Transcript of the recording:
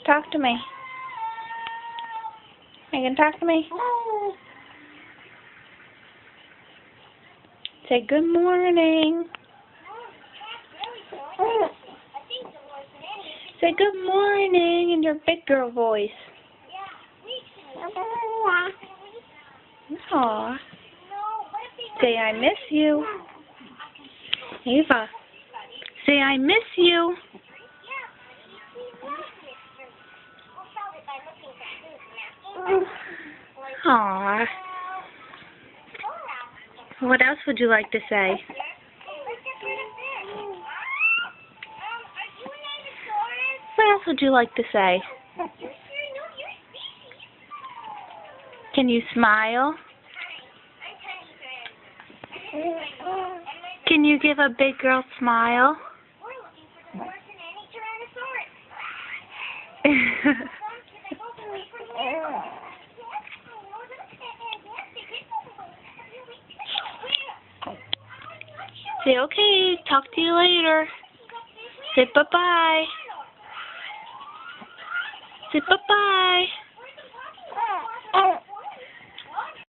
Talk to me. Megan, talk to me. Say good morning. Say good morning in your big girl voice. Aw. Say I miss you. Ava. Say I miss you. Aw. What else would you like to say? What else would you like to say? Can you smile? Can you give a big girl smile? Say okay, talk to you later. Say bye-bye. Say bye-bye.